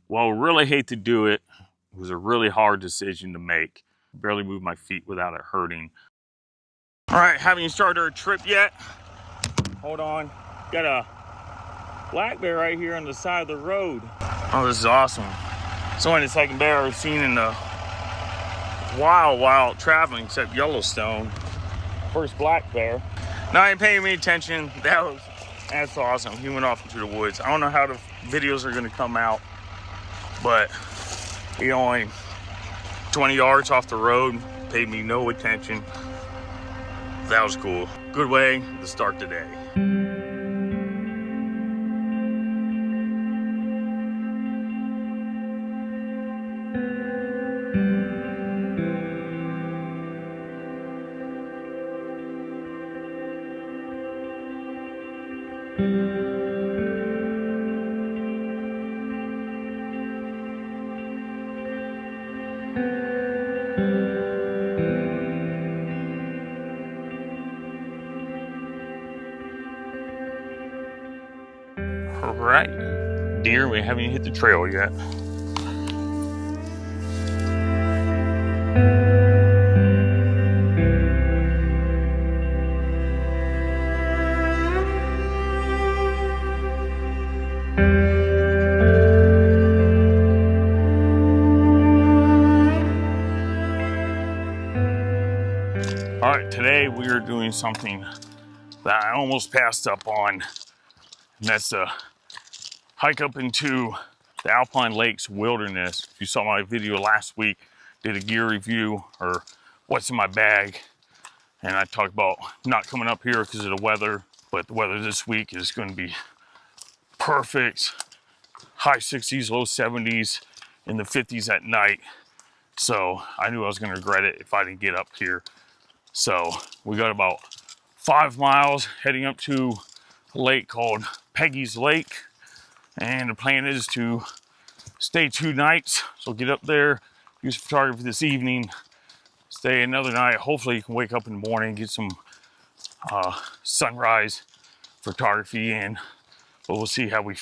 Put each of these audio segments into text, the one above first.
Well, I really hate to do it. It was a really hard decision to make. Barely moved my feet without it hurting. All right, haven't started our trip yet. Hold on. Got a black bear right here on the side of the road. Oh, this is awesome. It's only the second bear I've seen in the while traveling, except Yellowstone. First black bear. Now I ain't paying any attention. That's awesome. He went off into the woods. I don't know how the videos are gonna come out, but he only 20 yards off the road, paid me no attention. That was cool. Good way to start the day. All right, deer, we haven't hit the trail yet. All right, today we are doing something that I almost passed up on, and that's a hike up into the Alpine Lakes wilderness. If you saw my video last week, did a gear review or what's in my bag, and I talked about not coming up here because of the weather, but the weather this week is going to be perfect. High 60s, low 70s, in the 50s at night. So I knew I was going to regret it if I didn't get up here. So we got about 5 miles heading up to a lake called Peggy's Lake. And the plan is to stay 2 nights. So get up there, use photography this evening, stay another night. Hopefully you can wake up in the morning, get some sunrise photography in. But we'll see how we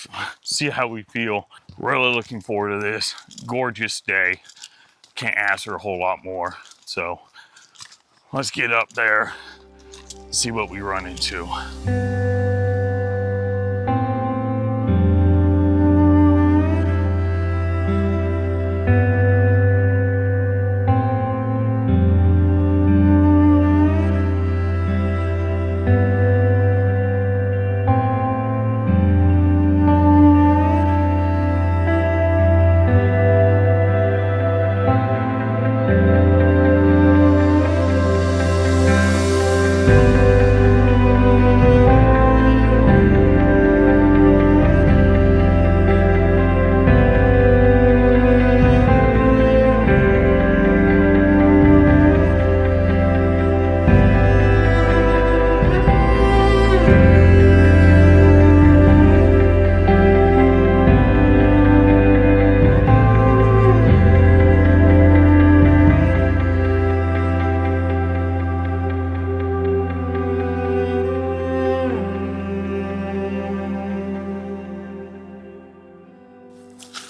feel. Really looking forward to this. Gorgeous day. Can't ask for a whole lot more. So let's get up there, see what we run into.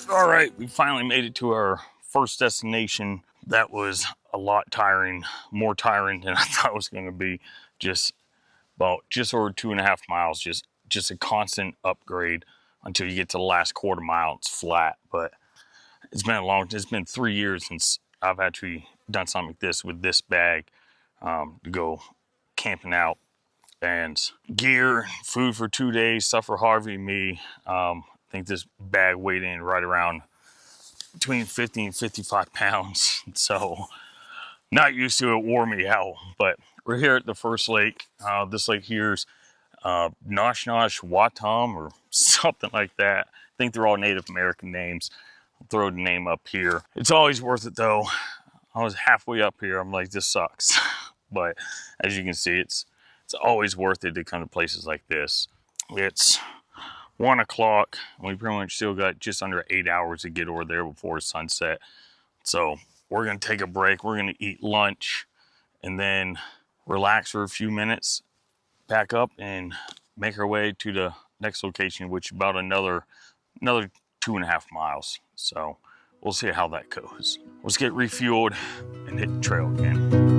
All right, we finally made it to our first destination. That was a lot tiring, more tiring than I thought it was going to be. Just over 2.5 miles, just a constant upgrade until you get to the last quarter mile. It's flat, but it's been 3 years since I've actually done something like this with this bag, to go camping out. And gear, food for 2 days, stuff for Harvey and me. I think this bag weighed in right around between 50 and 55 pounds. So not used to it, wore me out. But we're here at the first lake. This lake here's Nosh Wahtum or something like that. I think they're all Native American names. I'll throw the name up here. It's always worth it though. I was halfway up here. I'm like, this sucks. But as you can see, it's always worth it to come to places like this. It's 1 o'clock. We pretty much still got just under 8 hours to get over there before sunset. So we're gonna take a break. We're gonna eat lunch and then relax for a few minutes, pack up and make our way to the next location, which is about another 2.5 miles. So we'll see how that goes. Let's get refueled and hit the trail again.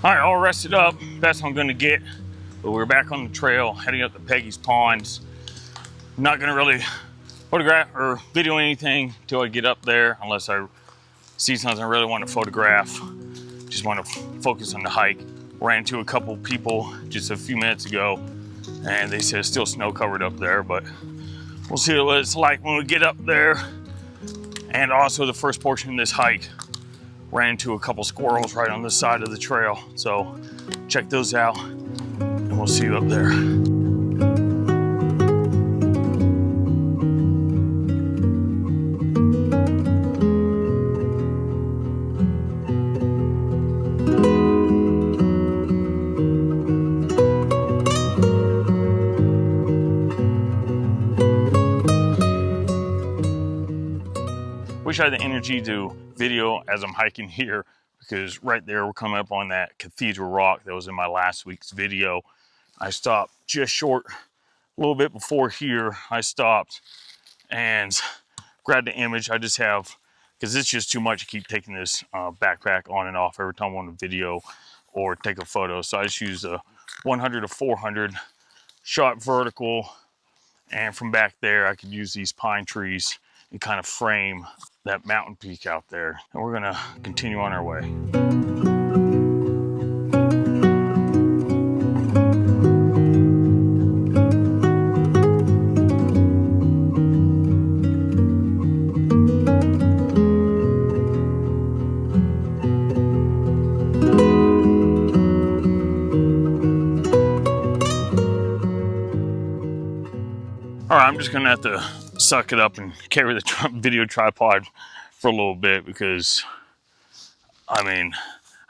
All right, all rested up, best I'm gonna get, but we're back on the trail, heading up to Peggy's Ponds. I'm not gonna really photograph or video anything until I get up there, unless I see something I really want to photograph. Just want to focus on the hike. Ran into a couple people just a few minutes ago, and they said it's still snow covered up there, but we'll see what it's like when we get up there. And also the first portion of this hike, ran into a couple squirrels right on this side of the trail. So check those out and we'll see you up there. Wish I had the energy to video as I'm hiking here, because right there we're coming up on that Cathedral Rock that was in my last week's video. I stopped just short, a little bit before here. I stopped and grabbed the image. I just have, because it's just too much to keep taking this backpack on and off every time I want to video or take a photo. So I just use a 100 to 400 shot vertical, and from back there I could use these pine trees and kind of frame that mountain peak out there. And we're gonna continue on our way. All right, I'm just gonna have to suck it up and carry the video tripod for a little bit, because I mean,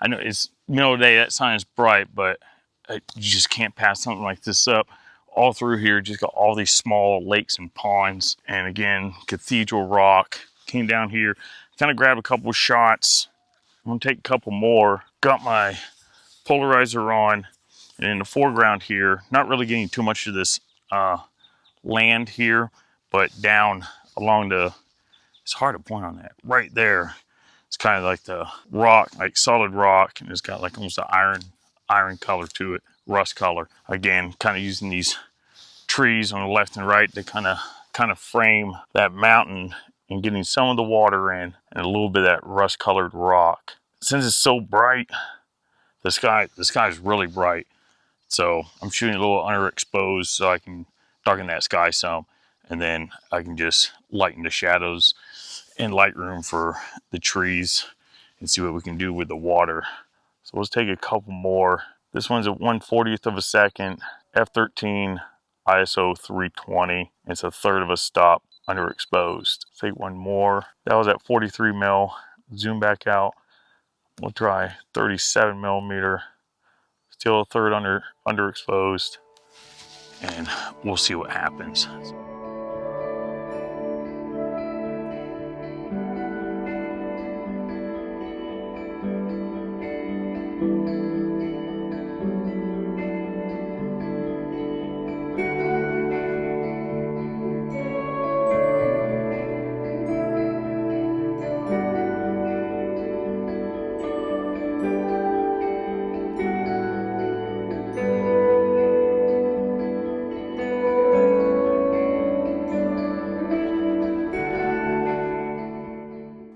I know it's middle of the day, that sign is bright, but you just can't pass something like this up. All through here, just got all these small lakes and ponds. And again, Cathedral Rock. Came down here, kind of grabbed a couple of shots. I'm gonna take a couple more. Got my polarizer on, and in the foreground here, not really getting too much of this land here, but down along the, it's hard to point on that, right there. It's kind of like the rock, like solid rock, and it's got like almost an iron color to it, rust color. Again, kind of using these trees on the left and right to kind of frame that mountain, and getting some of the water in and a little bit of that rust colored rock. Since it's so bright, the sky is really bright. So I'm shooting a little underexposed so I can darken that sky some, and then I can just lighten the shadows in Lightroom for the trees and see what we can do with the water. So let's take a couple more. This one's at 1/40th of a second, f13, ISO 320. It's a third of a stop underexposed. Let's take one more. That was at 43 mil. Zoom back out. We'll try 37 millimeter. Still a third underexposed. And we'll see what happens.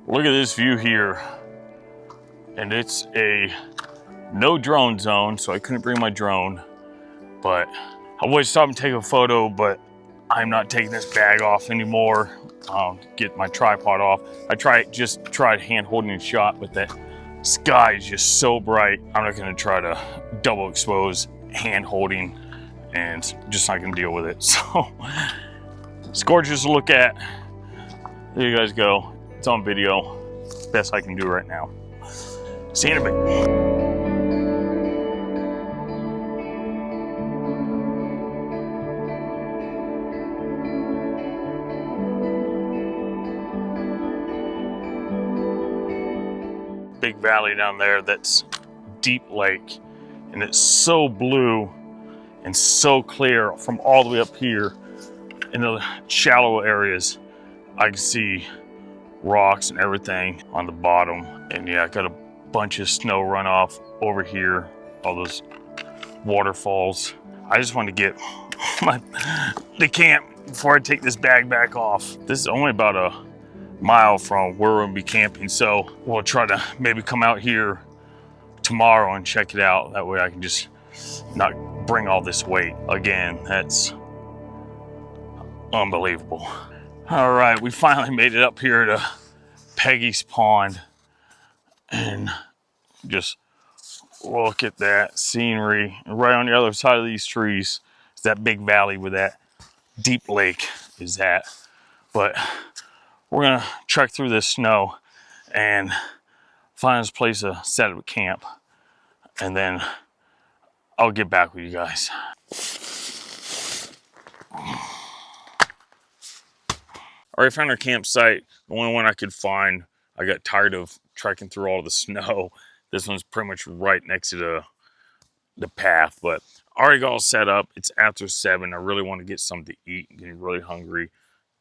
Look at this view here, and it's a no drone zone, so I couldn't bring my drone, but I would stop and take a photo, but I'm not taking this bag off anymore. Get my tripod off. I just tried hand holding a shot, but that sky is just so bright. I'm not gonna try to double expose hand holding, and just not gonna deal with it. So it's gorgeous to look at. There you guys go. It's on video. Best I can do right now. See you in a bit. big valley down there that's deep lake, and it's so blue and so clear from all the way up here in the shallow areas. I can see rocks and everything on the bottom. And yeah, I got a bunch of snow runoff over here, all those waterfalls. I just want to get the camp before I take this bag back off. This is only about a mile from where we're gonna be camping, so we'll try to maybe come out here tomorrow and check it out. That way I can just not bring all this weight. Again, that's unbelievable. All right, we finally made it up here to Peggy's Pond, and just look at that scenery. And right on the other side of these trees is that big valley with that deep lake is that. But we're gonna trek through this snow and find this place to set up camp, and then I'll get back with you guys. All right, I found our campsite, the only one I could find. I got tired of trekking through all the snow. This one's pretty much right next to the path, but I already got all set up. It's after 7. I really want to get something to eat. I'm getting really hungry.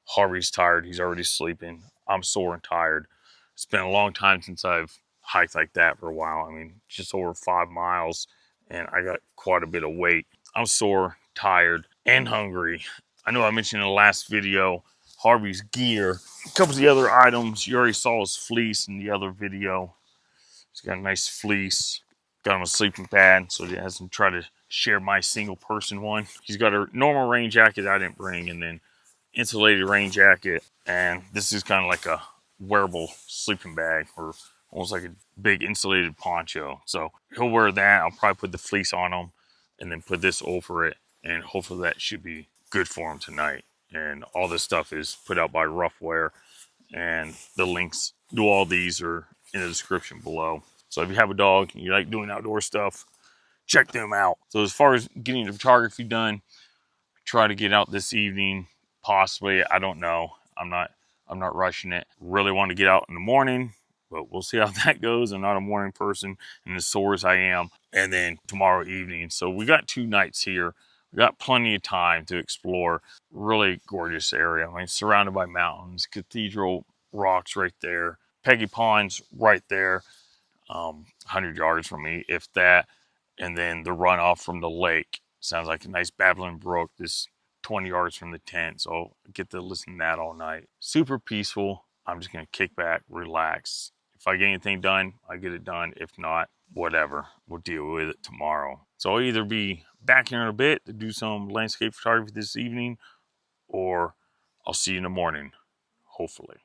Harvey's tired. He's already sleeping. I'm sore and tired. It's been a long time since I've hiked like that for a while. I mean, just over 5 miles, and I got quite a bit of weight. I'm sore, tired, and hungry. I know I mentioned in the last video Harvey's gear. A couple of the other items, you already saw his fleece in the other video. He's got a nice fleece. Got him a sleeping pad, so he hasn't tried to share my single person one. He's got a normal rain jacket I didn't bring, and then insulated rain jacket. And this is kind of like a wearable sleeping bag, or almost like a big insulated poncho. So he'll wear that. I'll probably put the fleece on him and then put this over it, and hopefully that should be good for him tonight. And all this stuff is put out by Roughwear, and the links to all these are in the description below. So if you have a dog and you like doing outdoor stuff, check them out. So as far as getting the photography done, try to get out this evening, possibly. I don't know. I'm not rushing it. Really want to get out in the morning, but we'll see how that goes. I'm not a morning person, and as sore as I am. And then tomorrow evening. So we got 2 nights here. We got plenty of time to explore. Really gorgeous area. I mean, surrounded by mountains. Cathedral Rock's right there. Peggy Pond's right there. 100 yards from me, if that. And then the runoff from the lake. Sounds like a nice babbling brook. This 20 yards from the tent. So I'll get to listen to that all night. Super peaceful. I'm just going to kick back, relax. If I get anything done, I get it done. If not, whatever. We'll deal with it tomorrow. So I'll either be back here in a bit to do some landscape photography this evening, or I'll see you in the morning, hopefully.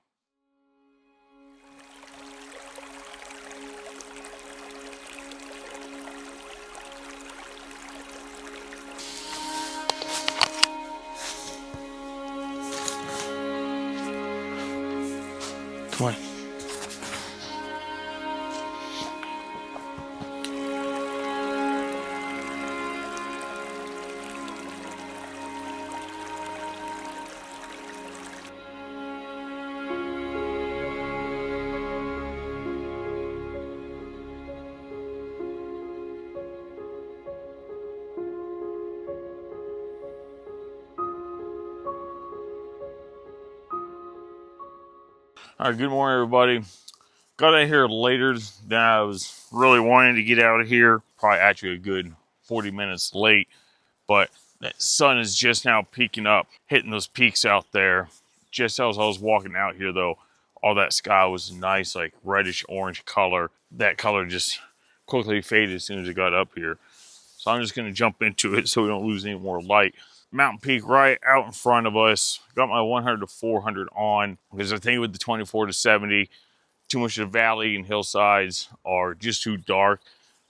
Come on. All right, good morning, everybody. Got out here later than I was really wanting to get out of here. Probably actually a good 40 minutes late, but that sun is just now peeking up, hitting those peaks out there. Just as I was walking out here, though, all that sky was nice, like reddish orange color. That color just quickly faded as soon as it got up here. So I'm just going to jump into it so we don't lose any more light. Mountain peak right out in front of us. Got my 100 to 400 on, because I think with the 24 to 70, too much of the valley and hillsides are just too dark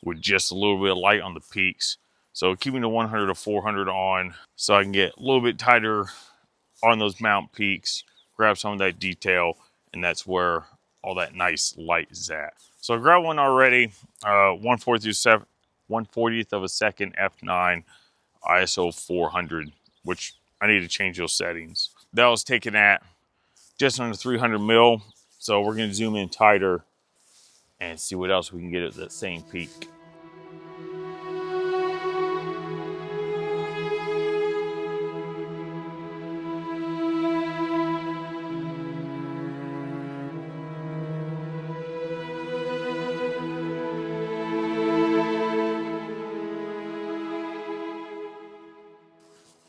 with just a little bit of light on the peaks. So keeping the 100 to 400 on so I can get a little bit tighter on those mountain peaks, grab some of that detail, and that's where all that nice light is at. So I grabbed one already, 1/40th of a second f9. ISO 400, which I need to change those settings. That was taken at just under 300 mil, so we're going to zoom in tighter and see what else we can get at that same peak.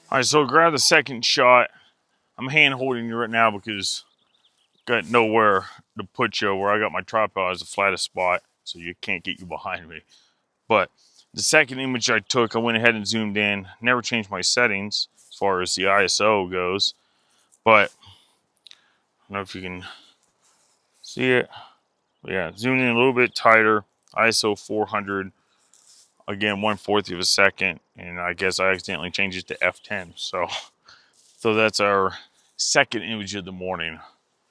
All right, so grab the second shot. I'm hand holding you right now because got nowhere to put you where I got my tripod as the flattest spot, so you can't get you behind me. But the second image I took, I went ahead and zoomed in. Never changed my settings as far as the ISO goes, but I don't know if you can see it. But yeah, zoomed in a little bit tighter. ISO 400. Again, 1/4 of a second, and I guess I accidentally changed it to f10. So that's our second image of the morning.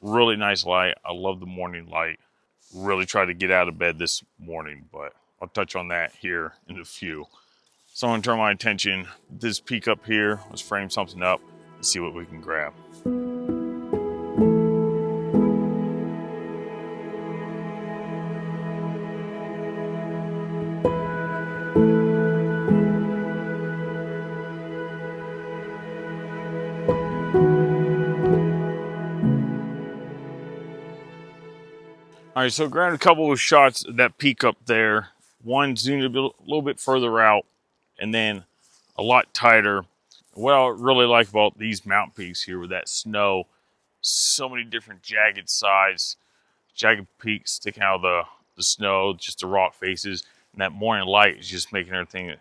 Really nice light. I love the morning light. Really tried to get out of bed this morning, but I'll touch on that here in a few. So I'm gonna turn my attention. This peak up here, let's frame something up and see what we can grab. All right, so grabbed a couple of shots of that peak up there. One zoomed a little bit further out and then a lot tighter. What I really like about these mountain peaks here with that snow, so many different jagged sides, jagged peaks sticking out of the snow, just the rock faces. And that morning light is just making everything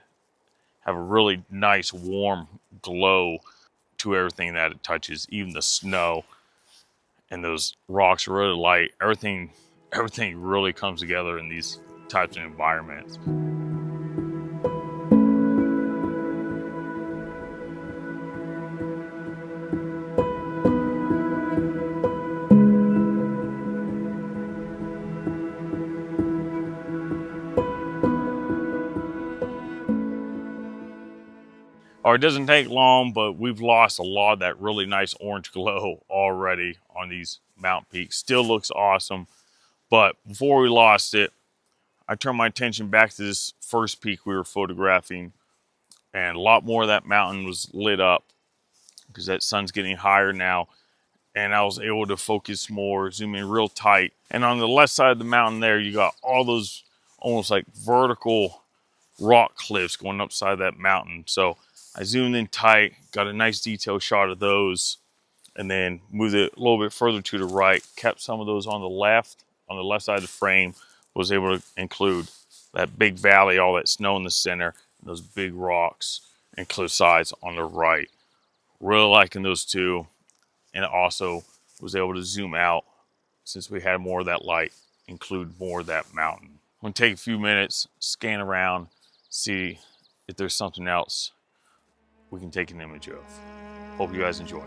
have a really nice warm glow to everything that it touches, even the snow. And those rocks are really light. Everything really comes together in these types of environments. Or it doesn't take long, but we've lost a lot of that really nice orange glow already on these mountain peaks. Still looks awesome. But before we lost it, I turned my attention back to this first peak we were photographing, and a lot more of that mountain was lit up because that sun's getting higher now, and I was able to focus more, zoom in real tight. And on the left side of the mountain there, you got all those almost like vertical rock cliffs going upside that mountain. So I zoomed in tight, got a nice detailed shot of those, and then moved it a little bit further to the right, kept some of those on the left side of the frame, was able to include that big valley, all that snow in the center, and those big rocks and cliff sides on the right. Really liking those two, and also was able to zoom out since we had more of that light, include more of that mountain. I'm gonna take a few minutes, scan around, see if there's something else we can take an image of. Hope you guys enjoy.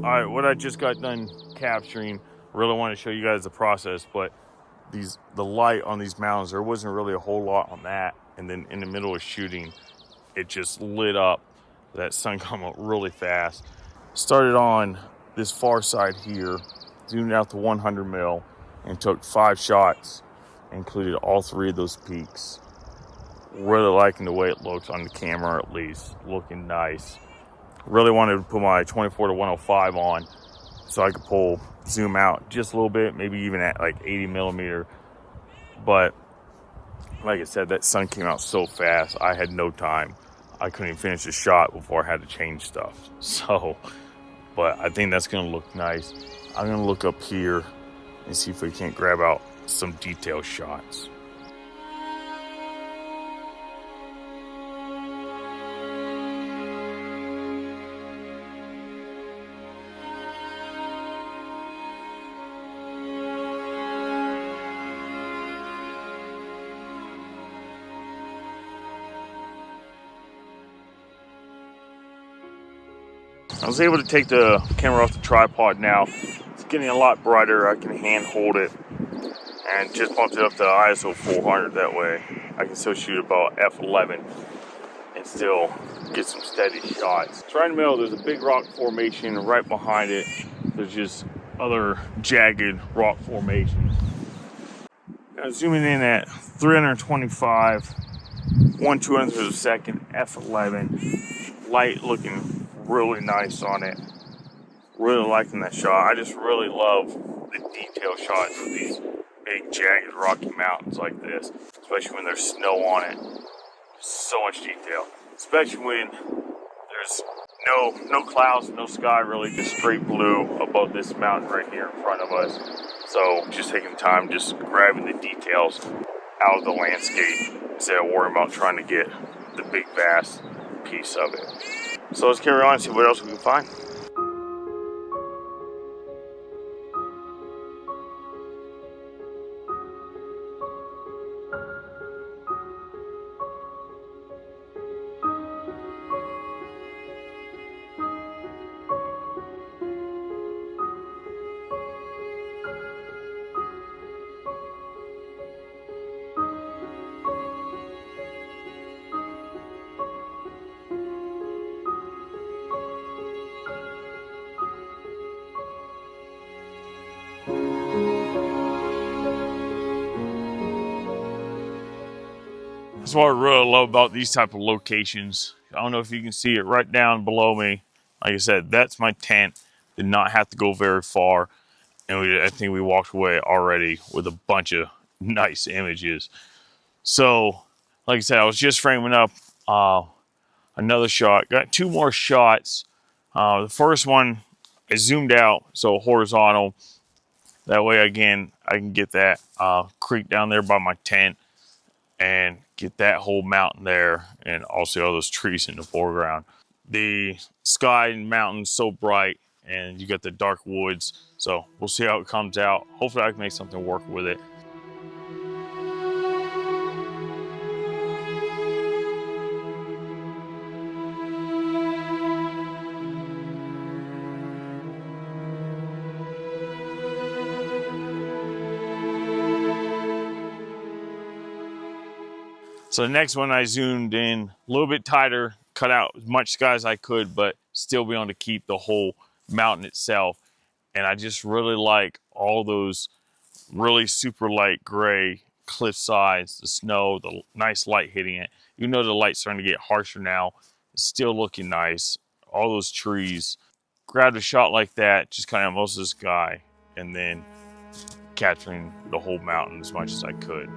All right, what I just got done capturing, really want to show you guys the process, but the light on these mountains, there wasn't really a whole lot on that. And then in the middle of shooting, it just lit up. That sun come up really fast. Started on this far side here, zoomed out to 100 mil, and took 5 shots, included all 3 of those peaks. Really liking the way it looks on the camera, at least, looking nice. Really wanted to put my 24 to 105 on so I could zoom out just a little bit, maybe even at like 80 millimeter. But like I said, that sun came out so fast, I had no time. I couldn't even finish the shot before I had to change stuff. So, but I think that's gonna look nice. I'm gonna look up here and see if we can't grab out some detailed shots. I was able to take the camera off the tripod now. It's getting a lot brighter. I can hand hold it and just bumped it up to ISO 400. That way I can still shoot about f11 and still get some steady shots. Right in the middle, there's a big rock formation. Right behind it, there's just other jagged rock formations. Now zooming in at 325, 1/200th of a second, f11. Light looking really nice on it. Really liking that shot. I just really love the detail shots of these big jagged rocky mountains like this, especially when there's snow on it. So much detail, especially when there's no clouds, no sky, really just straight blue above this mountain right here in front of us. So just taking time, just grabbing the details out of the landscape instead of worrying about trying to get the big vast piece of it. So let's carry on and see what else we can find. That's what I really love about these type of locations. I don't know if you can see it right down below me. Like I said, that's my tent. Did not have to go very far. And I think we walked away already with a bunch of nice images. So, like I said, I was just framing up another shot. Got two more shots. The first one, I zoomed out, so horizontal. That way, again, I can get that creek down there by my tent and get that whole mountain there and also all those trees in the foreground. The sky and mountains so bright, and you got the dark woods. So we'll see how it comes out. Hopefully I can make something work with it. So the next one I zoomed in a little bit tighter, cut out as much sky as I could, but still be able to keep the whole mountain itself. And I just really like all those really super light gray cliff sides, the snow, the nice light hitting it. You know the light's starting to get harsher now. It's still looking nice. All those trees. Grabbed a shot like that, just kind of most of the sky, and then capturing the whole mountain as much as I could.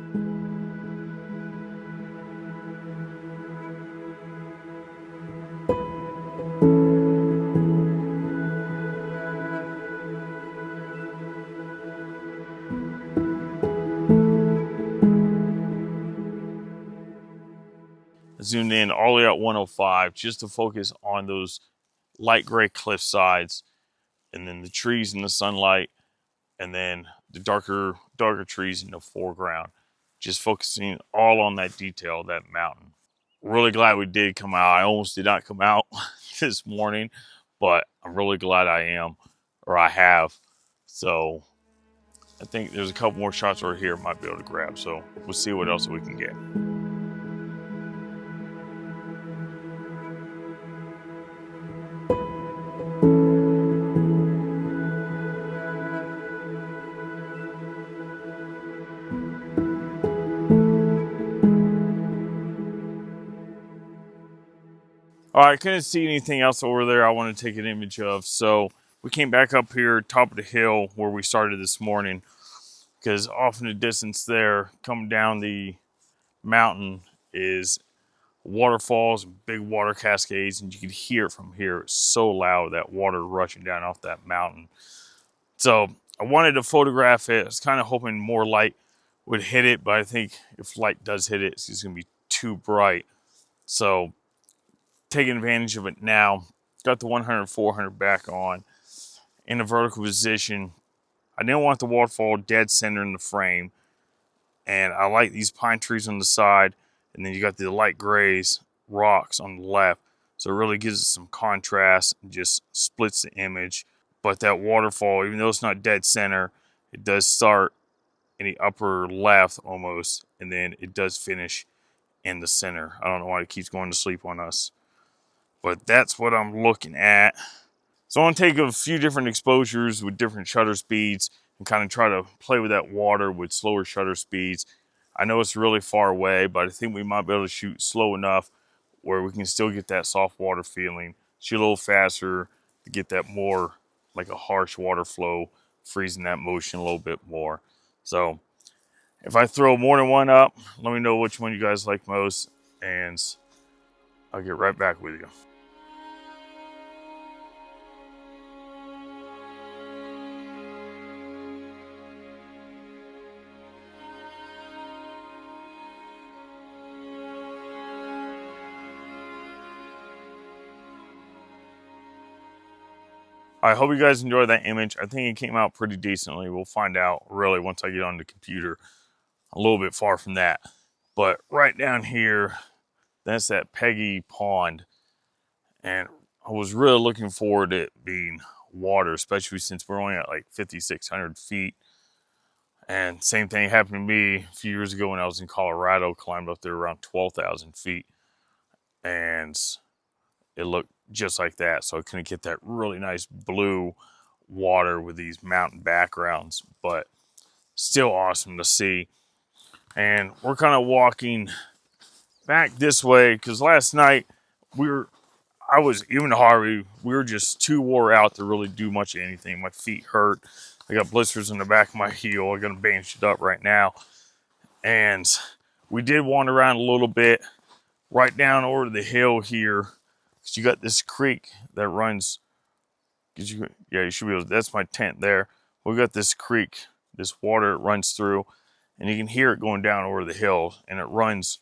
Zoomed in all the way at 105 just to focus on those light gray cliff sides, and then the trees in the sunlight, and then the darker trees in the foreground. Just focusing all on that detail, that mountain. Really glad we did come out. I almost did not come out this morning, but I'm really glad I am, or I have. So I think there's a couple more shots over here I might be able to grab. So we'll see what else we can get. All right, I couldn't see anything else over there I want to take an image of. So we came back up here, top of the hill where we started this morning, because off in the distance there, coming down the mountain is waterfalls and big water cascades, and you could hear it from here. It's so loud, that water rushing down off that mountain. So I wanted to photograph it. I was kind of hoping more light would hit it, but I think if light does hit it, it's just gonna be too bright. So taking advantage of it now, got the 100-400 back on in a vertical position. I didn't want the waterfall dead center in the frame, and I like these pine trees on the side, and then you got the light grays rocks on the left, so it really gives it some contrast and just splits the image. But that waterfall, even though it's not dead center, it does start in the upper left almost, and then it does finish in the center. I don't know why it keeps going to sleep on us, but that's what I'm looking at. So I'm gonna take a few different exposures with different shutter speeds and kind of try to play with that water with slower shutter speeds. I know it's really far away, but I think we might be able to shoot slow enough where we can still get that soft water feeling. Shoot a little faster to get that more like a harsh water flow, freezing that motion a little bit more. So if I throw more than one up, let me know which one you guys like most, and I'll get right back with you. I hope you guys enjoyed that image. I think it came out pretty decently. We'll find out really once I get on the computer. A little bit far from that. But right down here, that's that Peggy Pond. And I was really looking forward to it being water, especially since we're only at like 5,600 feet. And same thing happened to me a few years ago when I was in Colorado, climbed up there around 12,000 feet. And it looked just like that. So I couldn't get that really nice blue water with these mountain backgrounds, but still awesome to see. And we're kind of walking back this way because last night I was, even Harvey, we were just too wore out to really do much of anything. My feet hurt. I got blisters in the back of my heel. I'm going to bandage it up right now. And we did wander around a little bit right down over the hill here. You got this creek that runs, you should be able to, that's my tent there. We got this creek, this water it runs through, and you can hear it going down over the hill, and it runs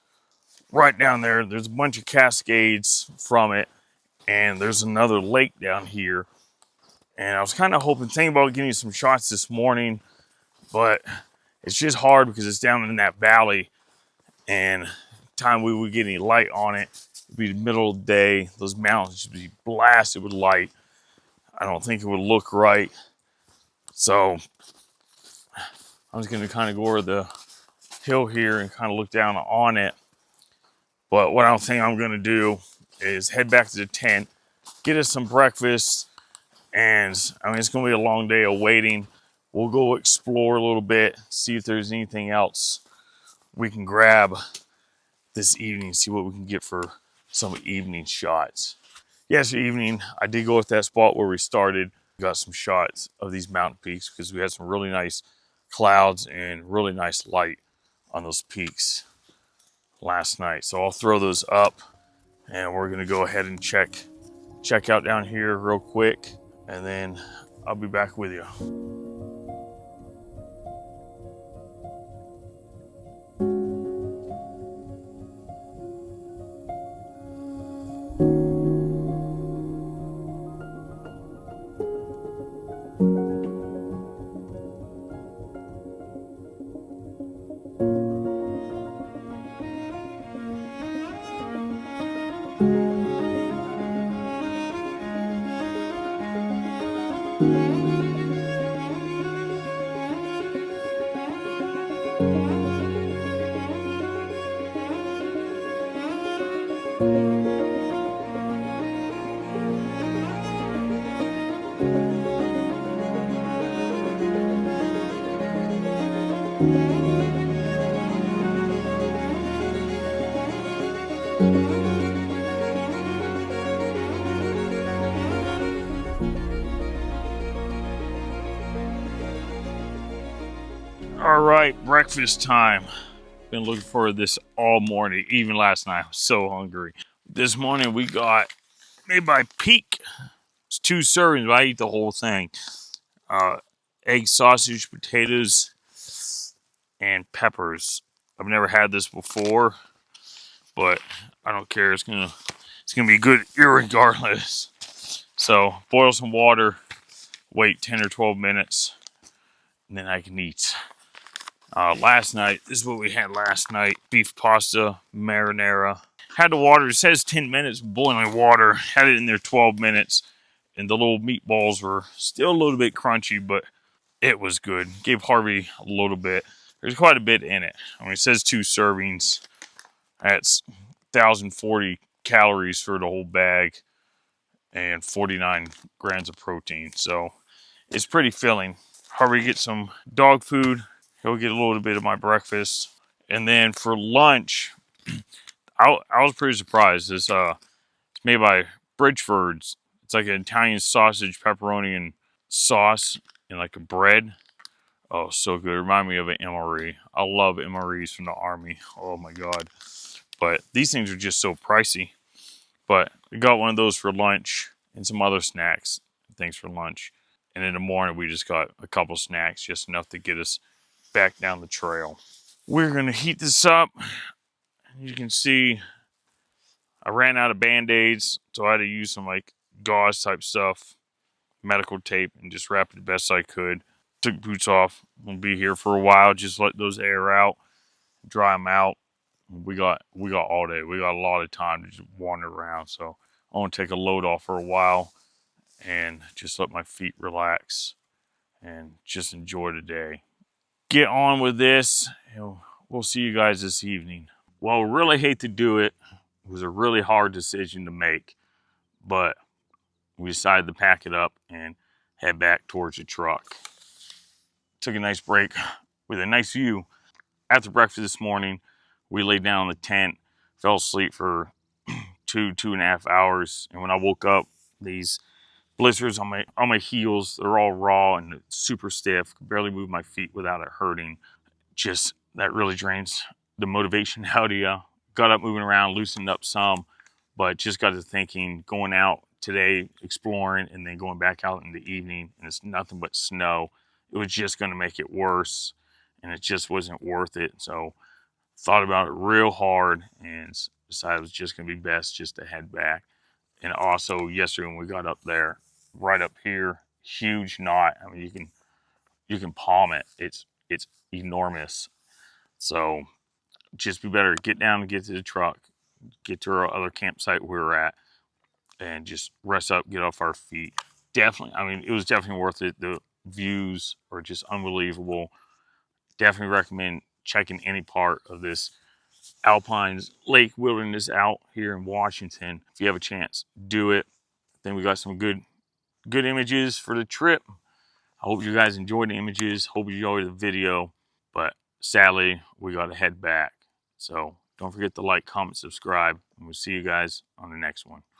right down there. There's a bunch of cascades from it, and there's another lake down here. And I was kind of thinking about getting some shots this morning, but it's just hard because it's down in that valley, and time we would get any light on it, it'd be the middle of the day. Those mountains would be blasted with light. I don't think it would look right. So I'm just going to kind of go over the hill here and kind of look down on it. But what I think I'm going to do is head back to the tent, get us some breakfast, and I mean, it's going to be a long day of waiting. We'll go explore a little bit, see if there's anything else we can grab this evening, see what we can get for some evening shots. Yesterday evening, I did go at that spot where we started. Got some shots of these mountain peaks because we had some really nice clouds and really nice light on those peaks last night. So I'll throw those up, and we're gonna go ahead and check out down here real quick, and then I'll be back with you. All right, breakfast time. been looking for this all morning, even last night. I was so hungry. This morning we got, made by Peak. It's 2 servings, but I eat the whole thing. Egg, sausage, potatoes, and peppers. I've never had this before, but I don't care. It's gonna be good irregardless. So boil some water, wait 10 or 12 minutes, and then I can eat. Last night, this is what we had last night. Beef pasta, marinara. Had the water, it says 10 minutes, boiling water. Had it in there 12 minutes. And the little meatballs were still a little bit crunchy, but it was good. Gave Harvey a little bit. There's quite a bit in it. I mean, it says 2 servings. That's 1,040 calories for the whole bag and 49 grams of protein. So it's pretty filling. Harvey gets some dog food. He'll get a little bit of my breakfast. And then for lunch, I was pretty surprised. It's made by Bridgeford's. It's like an Italian sausage, pepperoni, and sauce and like a bread. Oh, so good. Remind me of an MRE. I love MREs from the Army. Oh my God. But these things are just so pricey. But we got one of those for lunch and some other snacks and things for lunch. And in the morning, we just got a couple snacks, just enough to get us back down the trail. We're going to heat this up. You can see I ran out of Band-Aids, so I had to use some like gauze type stuff, medical tape, and just wrap it the best I could. Took boots off. We'll be here for a while, just let those air out, dry them out. We got all day. We got a lot of time to just wander around, so I want to take a load off for a while and just let my feet relax and just enjoy the day. Get on with this. We'll see you guys this evening. Well, really hate to do it. It was a really hard decision to make, but we decided to pack it up and head back towards the truck. Took a nice break with a nice view. After breakfast this morning, we laid down in the tent, fell asleep for 2.5 hours, and when I woke up, these blisters on my heels, they're all raw and super stiff. Could barely move my feet without it hurting. Just that really drains the motivation out of you. Got up moving around, loosened up some, but just got to thinking, going out today exploring and then going back out in the evening, and it's nothing but snow. It was just going to make it worse, and it just wasn't worth it. So thought about it real hard and decided it was just going to be best just to head back. And also yesterday when we got up there, right up here, huge knot. I mean, you can palm it. It's enormous. So just be better to get down and get to the truck, get to our other campsite where we're at, and just rest up, get off our feet. Definitely, I mean, it was definitely worth it. The views are just unbelievable. Definitely recommend checking any part of this Alpine Lake Wilderness out here in Washington. If you have a chance, do it. I think we got some good images for the trip. I hope you guys enjoyed the images. Hope you enjoyed the video. But sadly, we got to head back. So don't forget to like, comment, subscribe, and we'll see you guys on the next one.